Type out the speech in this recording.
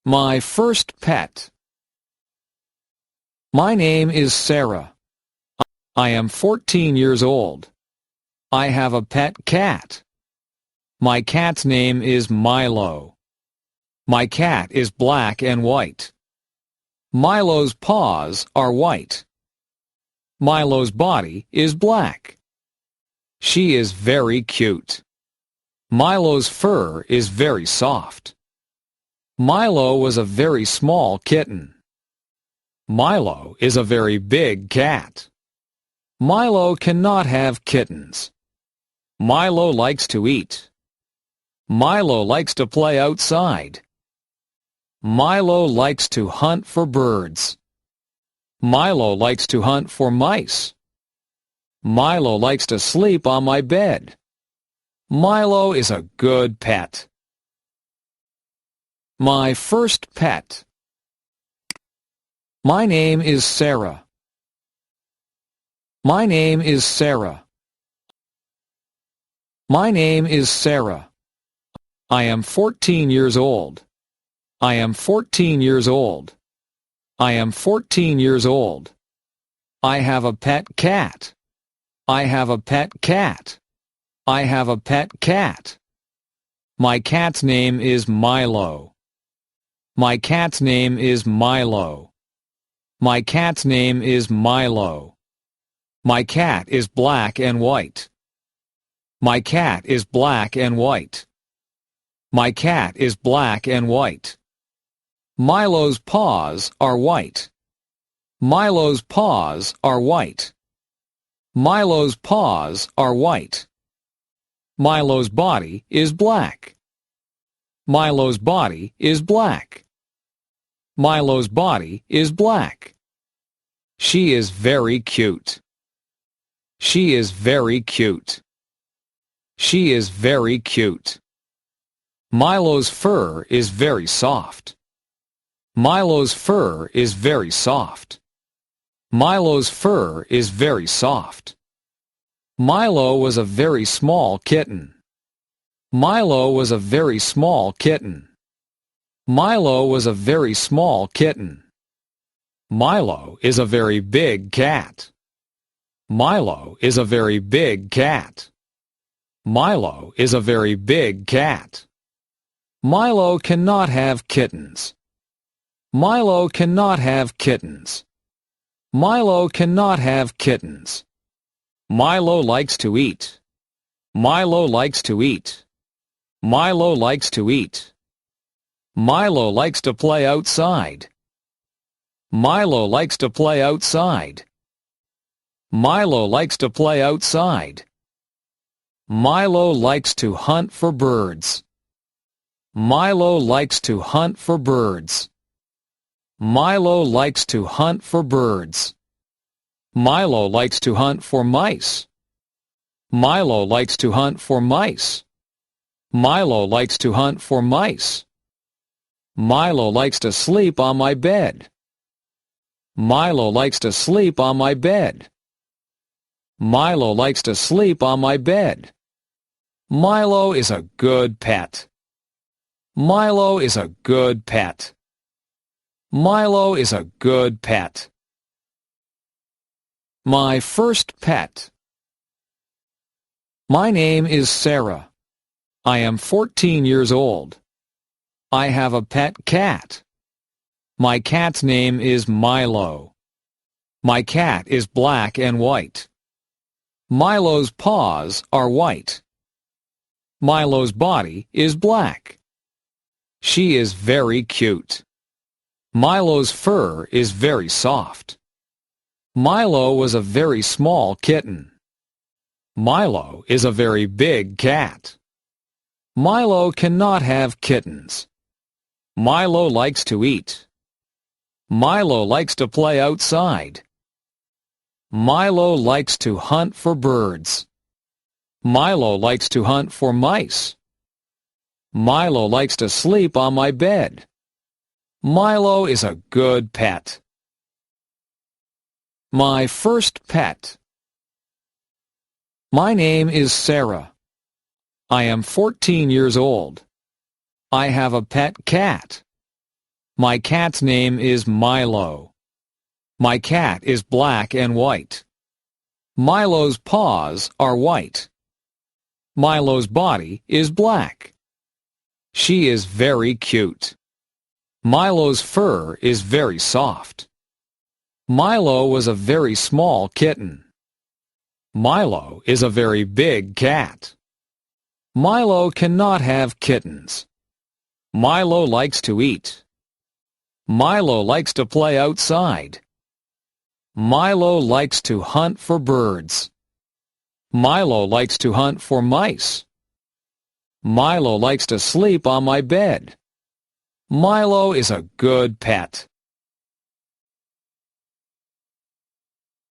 My first pet. My name is Sarah. I am 14 years old. I have a pet cat. My cat's name is Milo. My cat is black and white. Milo's paws are white. Milo's body is black. She is very cute. Milo's fur is very soft. Milo was a very small kitten. Milo is a very big cat. Milo cannot have kittens. Milo likes to eat. Milo likes to play outside. Milo likes to hunt for birds. Milo likes to hunt for mice. Milo likes to sleep on my bed. Milo is a good pet. My first pet. My name is Sarah. My name is Sarah. My name is Sarah. I am 14 years old. I am 14 years old. I am 14 years old. I have a pet cat. I have a pet cat. I have a pet cat. My cat's name is Milo. My cat's name is Milo. My cat's name is Milo. My cat is black and white. My cat is black and white. My cat is black and white. Milo's paws are white. Milo's paws are white. Milo's paws are white. Milo's body is black. Milo's body is black. Milo's body is black. She is very cute. She is very cute. She is very cute. Milo's fur is very soft. Milo's fur is very soft. Milo's fur is very soft. Milo was a very small kitten. Milo was a very small kitten. Milo was a very small kitten. Milo is a very big cat. Milo is a very big cat. Milo is a very big cat. Milo cannot have kittens. Milo cannot have kittens. Milo cannot have kittens. Milo likes to eat. Milo likes to eat. Milo likes to eat. Milo likes to play outside. Milo likes to play outside. Milo likes to play outside. Milo likes to hunt for birds. Milo likes to hunt for birds. Milo likes to hunt for birds. Milo likes to hunt for mice. Milo likes to hunt for mice. Milo likes to hunt for mice. Milo likes to sleep on my bed. Milo likes to sleep on my bed. Milo likes to sleep on my bed. Milo is a good pet. Milo is a good pet. Milo is a good pet. My first pet. My name is Sarah. I am 14 years old. I have a pet cat. My cat's name is Milo. My cat is black and white. Milo's paws are white. Milo's body is black. She is very cute. Milo's fur is very soft. Milo was a very small kitten. Milo is a very big cat. Milo cannot have kittens. Milo likes to eat. Milo likes to play outside. Milo likes to hunt for birds. Milo likes to hunt for mice. Milo likes to sleep on my bed. Milo is a good pet. My first pet. My name is Sarah. I am 14 years old. I have a pet cat. My cat's name is Milo. My cat is black and white. Milo's paws are white. Milo's body is black. She is very cute. Milo's fur is very soft. Milo was a very small kitten. Milo is a very big cat. Milo cannot have kittens. Milo likes to eat. Milo likes to play outside. Milo likes to hunt for birds. Milo likes to hunt for mice. Milo likes to sleep on my bed. Milo is a good pet.